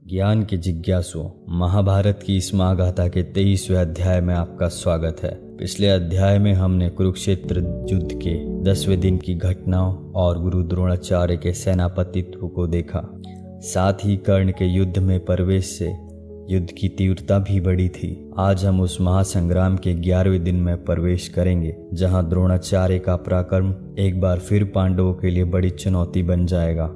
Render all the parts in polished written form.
ज्ञान के जिज्ञासुओं, महाभारत की इस महागाथा के 23वें अध्याय में आपका स्वागत है। पिछले अध्याय में हमने कुरुक्षेत्र युद्ध के 10वें दिन की घटनाओं और गुरु द्रोणाचार्य के सेनापतित्व को देखा। साथ ही कर्ण के युद्ध में प्रवेश से युद्ध की तीव्रता भी बढ़ी थी। आज हम उस महासंग्राम के 11वें दिन में प्रवेश करेंगे, जहां द्रोणाचार्य का पराक्रम एक बार फिर पांडवों के लिए बड़ी चुनौती बन जाएगा।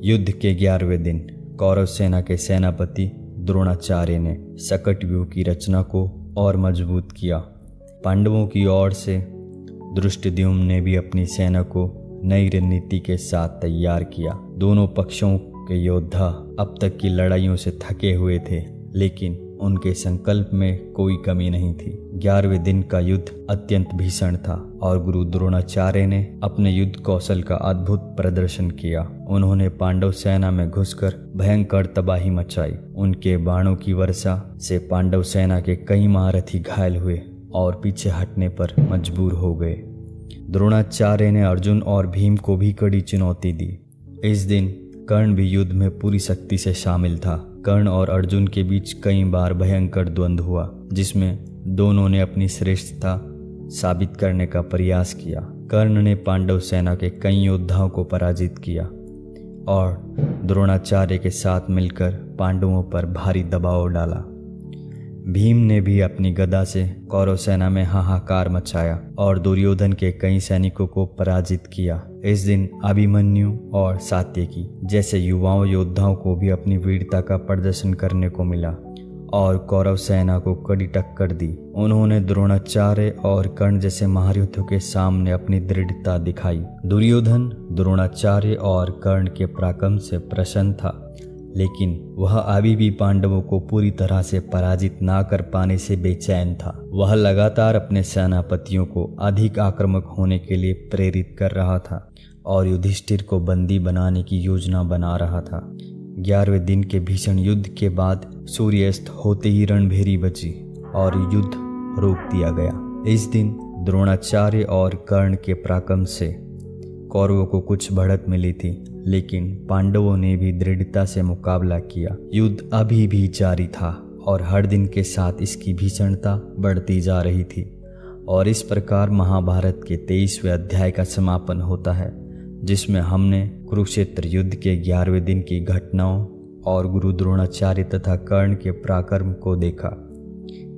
युद्ध के 11वें दिन कौरव सेना के सेनापति द्रोणाचार्य ने सकट व्यूह की रचना को और मजबूत किया। पांडवों की ओर से धृष्टद्युम्न ने भी अपनी सेना को नई रणनीति के साथ तैयार किया। दोनों पक्षों के योद्धा अब तक की लड़ाइयों से थके हुए थे, लेकिन उनके संकल्प में कोई कमी नहीं थी। 11वें दिन का युद्ध अत्यंत भीषण था और गुरु द्रोणाचार्य ने अपने युद्ध कौशल का अद्भुत प्रदर्शन किया। उन्होंने पांडव सेना में घुसकर भयंकर तबाही मचाई। उनके बाणों की वर्षा से पांडव सेना के कई महारथी घायल हुए और पीछे हटने पर मजबूर हो गए। द्रोणाचार्य ने अर्जुन और भीम को भी कड़ी चुनौती दी। इस दिन कर्ण भी युद्ध में पूरी शक्ति से शामिल था। कर्ण और अर्जुन के बीच कई बार भयंकर द्वंद्व हुआ, जिसमें दोनों ने अपनी श्रेष्ठता साबित करने का प्रयास किया। कर्ण ने पांडव सेना के कई योद्धाओं को पराजित किया और द्रोणाचार्य के साथ मिलकर पांडवों पर भारी दबाव डाला। भीम ने भी अपनी गदा से कौरव सेना में हाहाकार मचाया और दुर्योधन के कई सैनिकों को पराजित किया। इस दिन अभिमन्यु और सात्यकी जैसे युवाओं योद्धाओं को भी अपनी वीरता का प्रदर्शन करने को मिला और कौरव सेना को कड़ी टक्कर दी। उन्होंने द्रोणाचार्य और कर्ण जैसे महारथियों के सामने अपनी दृढ़ता दिखाई। दुर्योधन द्रोणाचार्य और कर्ण के पराक्रम से प्रसन्न था, लेकिन वह अभी भी पांडवों को पूरी तरह से पराजित ना कर पाने से बेचैन था। वह लगातार अपने सेनापतियों को अधिक आक्रामक होने के लिए प्रेरित कर रहा था और युधिष्ठिर को बंदी बनाने की योजना बना रहा था। 11वें दिन के भीषण युद्ध के बाद सूर्यास्त होते ही रणभेरी बजी और युद्ध रोक दिया गया। इस दिन द्रोणाचार्य और कर्ण के पराक्रम से कौरवों को कुछ बढ़त मिली थी, लेकिन पांडवों ने भी दृढ़ता से मुकाबला किया। युद्ध अभी भी जारी था और हर दिन के साथ इसकी भीषणता बढ़ती जा रही थी। और इस प्रकार महाभारत के 23वें अध्याय का समापन होता है, जिसमें हमने कुरुक्षेत्र युद्ध के 11वें दिन की घटनाओं और गुरु द्रोणाचार्य तथा कर्ण के पराक्रम को देखा।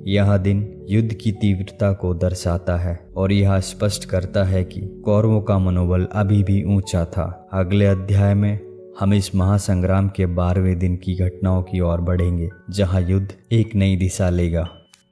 यह दिन युद्ध की तीव्रता को दर्शाता है और यह स्पष्ट करता है कि कौरवों का मनोबल अभी भी ऊंचा था। अगले अध्याय में हम इस महासंग्राम के 12वें दिन की घटनाओं की ओर बढ़ेंगे, जहां युद्ध एक नई दिशा लेगा।